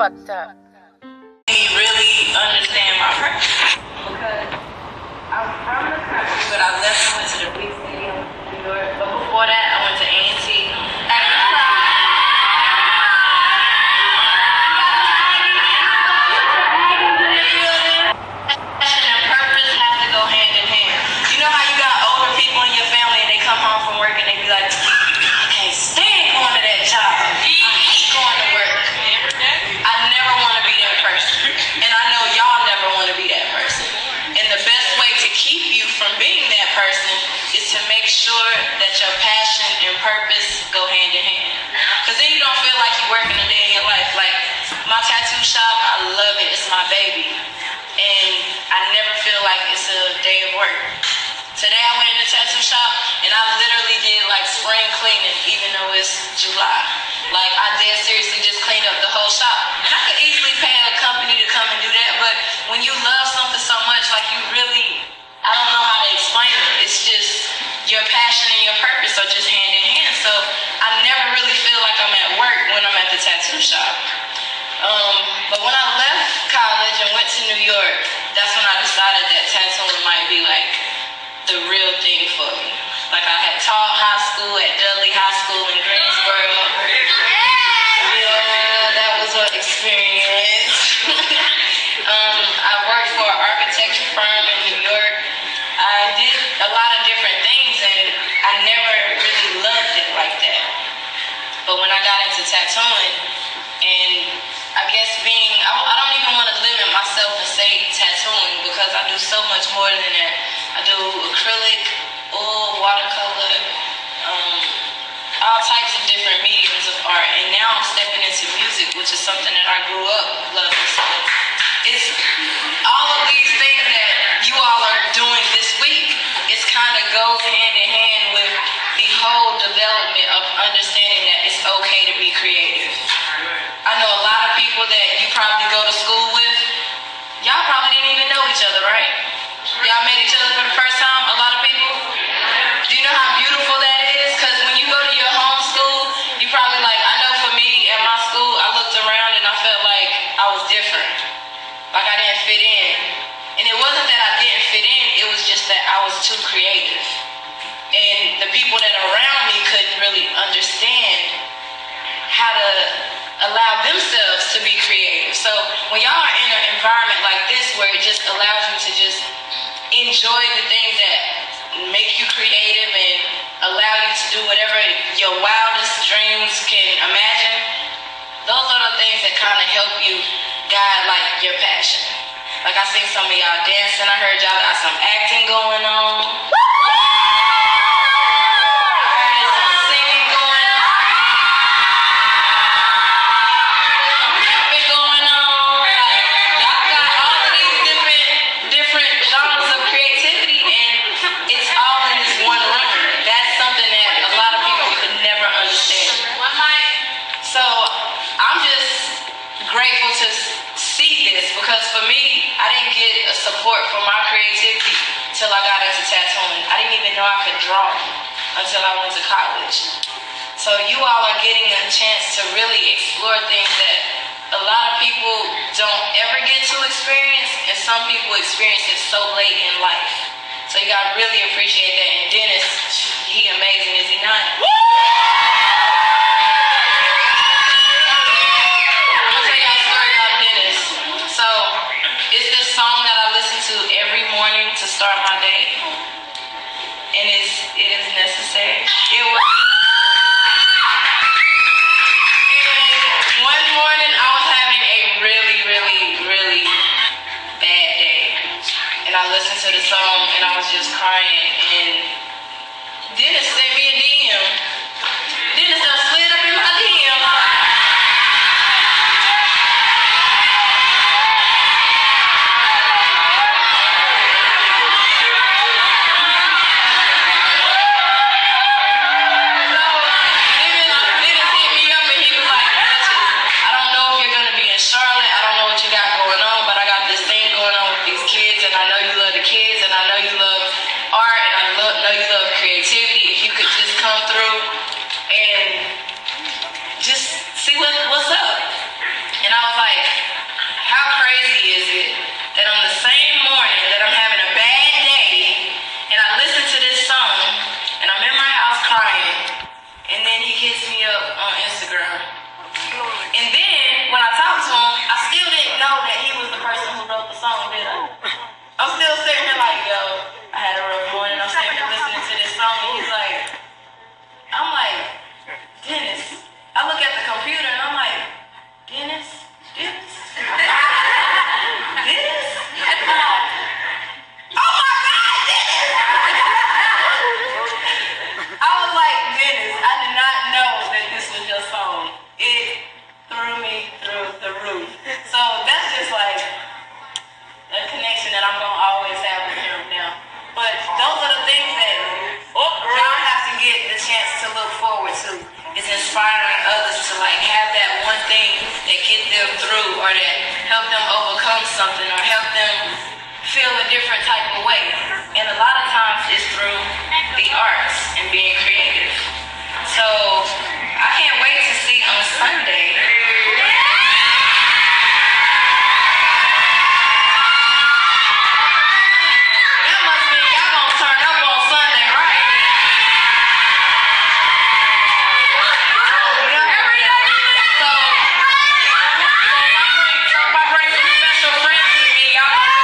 fucked up. Really understand my purpose because I'm from the country, but I left and went to the big city of New York. But before that, I went to A&T. Passion and purpose have to go hand in hand. You know how you got older people in your family and they come home from work and they be like, I can't stand going to that job. I hate going to work. I never want to be that person. And I know y'all never want to be that person. And the best way to keep you from being that person is to make sure that your passion and purpose go hand in hand. Because then you don't feel like you're working a day in your life. Like my tattoo shop, I love it. It's my baby. And I never feel like it's a day of work. Today I went in the tattoo shop and I literally did like spring cleaning even though it's July. Like I dead seriously just cleaned up the whole shop. And I could easily pay a company to come and do that, but when you love something so much, like you really, I don't know how to explain it. It's just your passion and your purpose are just hand in hand. So I never really feel like I'm at work when I'm at the tattoo shop. But when I left college and went to New York, that's when I decided that tattooing might be like the real thing for me. Like I had taught high school at Dudley High School in Greensboro. Yeah, that was an experience. I worked for an architecture firm in New York. I did a lot of different things and I never really loved it like that. But when I got into tattooing, and I guess I don't even want to limit myself and say tattooing because I do so much more than that. I do acrylic, oil, watercolor, all types of different mediums of art. And now I'm stepping into music, which is something that I grew up loving. So it's all of these things that you all are doing this week. It's kind of goes hand in hand with the whole development of understanding that it's okay to be creative. I know a lot of people that you probably go to school with, y'all probably didn't even know each other, right? Y'all met each other for the first time, a lot of people? Do you know how beautiful that is? Because when you go to your home school, you probably like, I know for me at my school, I looked around and I felt like I was different. Like I didn't fit in. And it wasn't that I didn't fit in, it was just that I was too creative. And the people that are around me couldn't really understand how to allow themselves to be creative. So when y'all are in an environment like this where it just allows you to just enjoy the things that make you creative and allow you to do whatever your wildest dreams can imagine, those are the things that kind of help you guide like your passion. Like I seen some of y'all dancing, I heard y'all got some acting going on. Grateful to see this because for me, I didn't get a support for my creativity till I got into tattooing. I didn't even know I could draw until I went to college. So you all are getting a chance to really explore things that a lot of people don't ever get to experience, and some people experience it so late in life. So you gotta really appreciate that. And Dennis, he amazing, is he not? Every morning to start my day, and it is necessary. And one morning I was having a really bad day, and I listened to the song and I was just crying, and Dennis sent me a DM. Dennis done slid up in my DM. You love creativity. If you could just come through and just or that help them overcome something or help them feel a different type of way. And a lot of times it's through the arts and being creative. So I can't wait to see on Sunday. That must mean y'all gonna turn up on Sunday, right? So if I bring some special friends with me, y'all gonna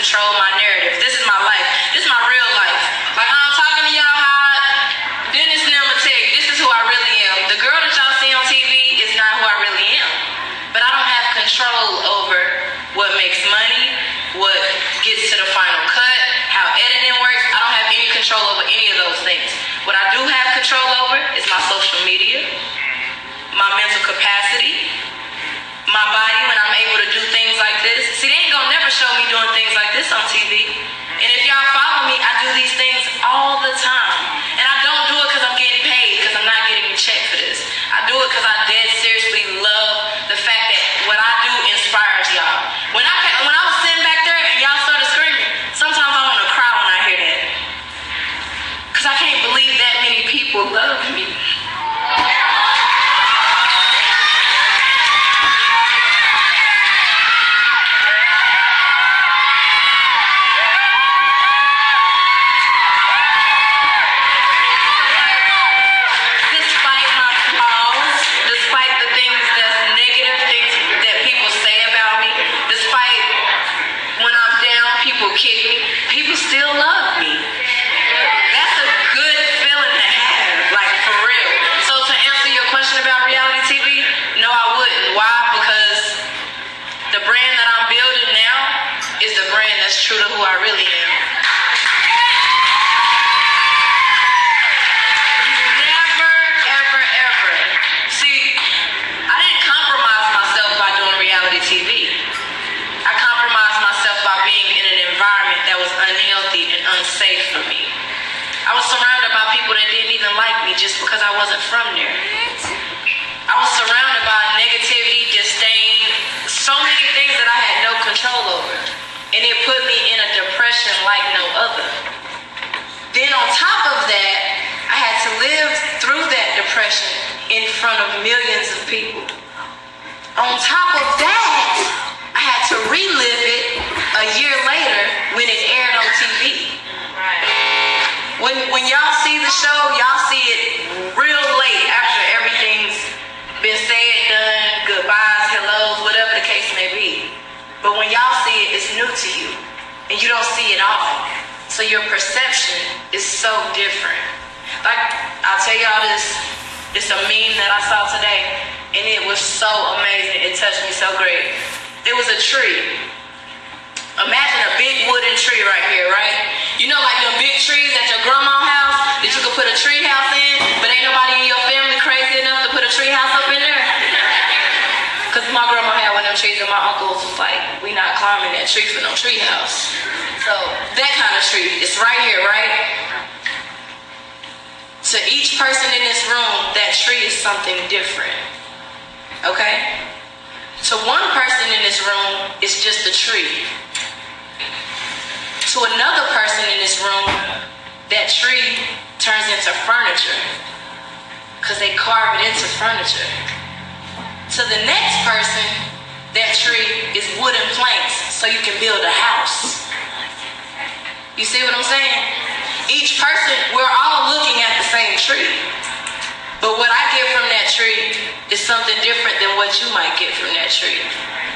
control my narrative. This is my life. This is my real life. Like how I'm talking to y'all, how Dennis and I'ma tell you, this is who I really am. The girl that y'all see on TV is not who I really am. But I don't have control over what makes money, what gets to the final cut, how editing works. I don't have any control over any of those things. What I do have control over is my social media, my mental capacity, my body when I'm able to do things like this. See, they ain't gonna never show me doing things like this on TV. And if y'all follow me, I do these things all the time. And I don't do it because I'm getting paid, because I'm not getting a check for this. I do it because I dead seriously love the fact that what I do inspires y'all. When I was sitting back there and y'all started screaming, sometimes I want to cry when I hear that. Because I can't believe that many people love me. I was surrounded by people that didn't even like me just because I wasn't from there. I was surrounded by negativity, disdain, so many things that I had no control over. And it put me in a depression like no other. Then on top of that, I had to live through that depression in front of millions of people. On top of that, I had to relive it a year later when it aired on TV. When y'all see the show, y'all see it real late after everything's been said, done, goodbyes, hellos, whatever the case may be. But when y'all see it, it's new to you. And you don't see it all. So your perception is so different. Like, I'll tell y'all this. It's a meme that I saw today. And it was so amazing. It touched me so great. It was a tree. Imagine a big wooden tree right here, right? You know, like them big trees at your grandma's house that you could put a tree house in, but ain't nobody in your family crazy enough to put a tree house up in there? Because my grandma had one of them trees and my uncles was like, we not climbing that tree for no tree house. So that kind of tree, it's right here, right? To each person in this room, that tree is something different. Okay? To one person in this room, it's just a tree. To another person in this room, that tree turns into furniture because they carve it into furniture. To the next person, that tree is wooden planks so you can build a house. You see what I'm saying? Each person, we're all looking at the same tree. But what I get from that tree is something different than what you might get from that tree.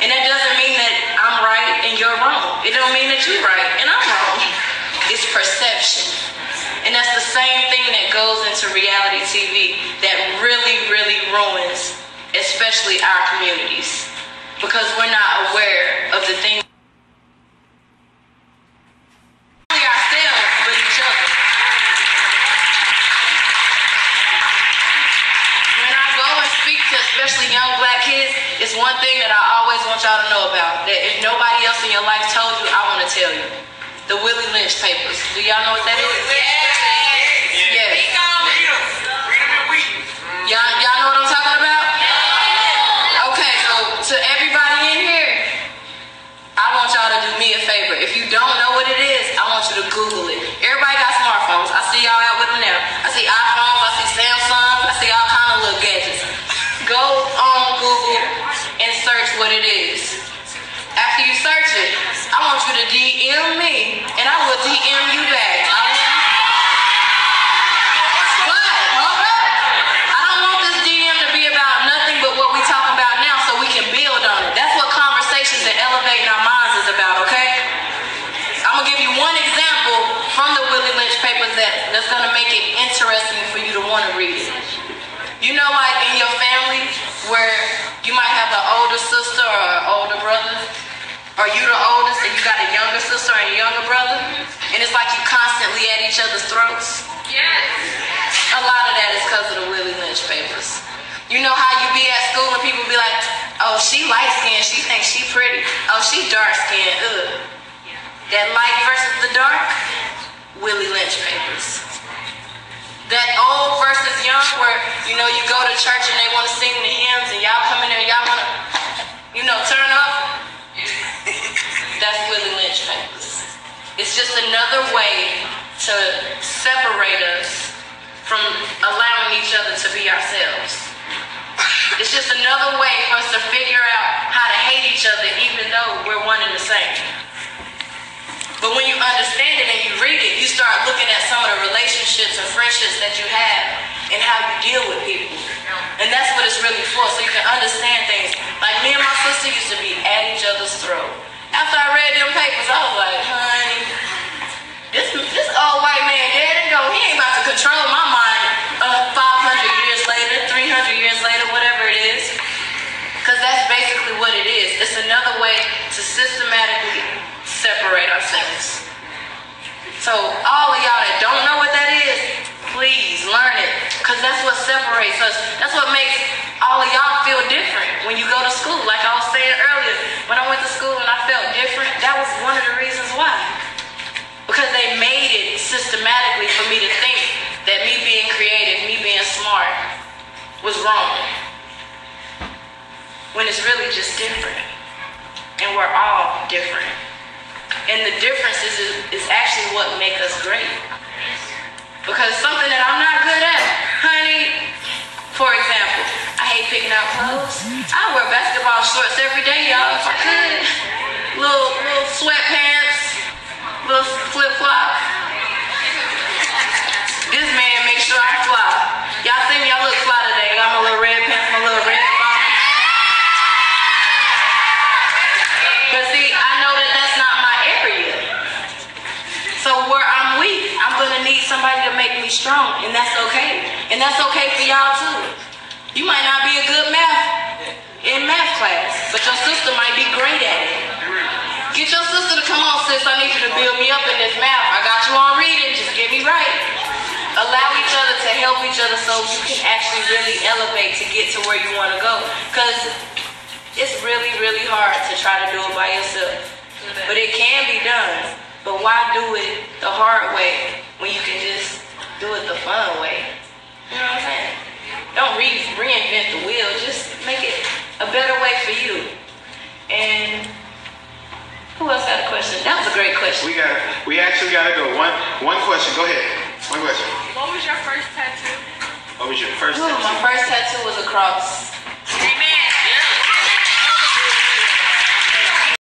And that doesn't mean that I'm right and you're wrong. It don't mean that you're right and I'm wrong. It's perception. And that's the same thing that goes into reality TV that really, really ruins, especially our communities. Because we're not aware of the things ourselves, but each other. Especially young black kids, it's one thing that I always want y'all to know about. That if nobody else in your life told you, I want to tell you. The Willie Lynch papers. Do y'all know what that is? Yes. Y'all know what I'm talking about? Okay, so to everybody in here, I want y'all to do me a favor. If you don't know what it is, I want you to Google it. Everybody got smartphones. I see y'all out with them now. I see iPhones, I see Samsung, I see all kind of little gadgets. Go on Google and search what it is. After you search it, I want you to DM me, and I will DM you back. But, hold up. I don't want this DM to be about nothing but what we talking about now so we can build on it. That's what conversations and elevating our minds is about, okay? I'm going to give you one example from the Willie Lynch papers that's going to make it interesting for you to want to read it. You know, like in your family where you might have an older sister or an older brother, or you the oldest and you got a younger sister and a younger brother, and it's like you constantly at each other's throats? Yes. A lot of that is because of the Willie Lynch papers. You know how you be at school and people be like, oh, she light skinned, she thinks she pretty. Oh, she dark skinned, ugh. That light versus the dark, Willie Lynch papers. That old versus young where, you know, you go to church and they want to sing the hymns and y'all come in there and y'all want to, you know, turn up. That's Willie Lynch papers. It's just another way to separate us from allowing each other to be ourselves. It's just another way for us to figure out how to hate each other even though we're one and the same. But when you understand it and you read it, you start looking at some of the relationships and friendships that you have and how you deal with people. And that's what it's really for, so you can understand things. Like me and my sister used to be at each other's throat. After I read them papers, I was like, honey, this old white man dead and gone. He ain't about to control my mind 500 years later, 300 years later, whatever it is. Because that's basically what it is. It's another way to systematically separate ourselves. So all of y'all that don't know what that is, please learn it, because that's what separates us. That's what makes all of y'all feel different when you go to school. Like I was saying earlier, when I went to school and I felt different, that was one of the reasons why. Because they made it systematically for me to wrong. When it's really just different. And we're all different. And the difference is actually what makes us great. Because something that I'm not good at, honey, for example, I hate picking out clothes. I wear basketball shorts every day, y'all, if I could. Little sweatpants, little flip-flops. This man makes sure I fly. Y'all see me, I look fly today. I got my little red pants, my little red box. But see, I know that that's not my area. So where I'm weak, I'm gonna need somebody to make me strong, and that's okay. And that's okay for y'all too. You might not be a good in math class, but your sister might be great at it. Get your sister to come on, sis. I need you to build me up in this math. I got you on reading. Just get me right. Allow each other to help each other so you can actually really elevate to get to where you want to go. Because it's really, really hard to try to do it by yourself. But it can be done. But why do it the hard way when you can just do it the fun way? You know what I'm saying? Don't reinvent the wheel. Just make it a better way for you. And who else had a question? That was a great question. We actually got to go. One question. Go ahead. One question. What was your first tattoo? What was your first tattoo? My first tattoo was a cross.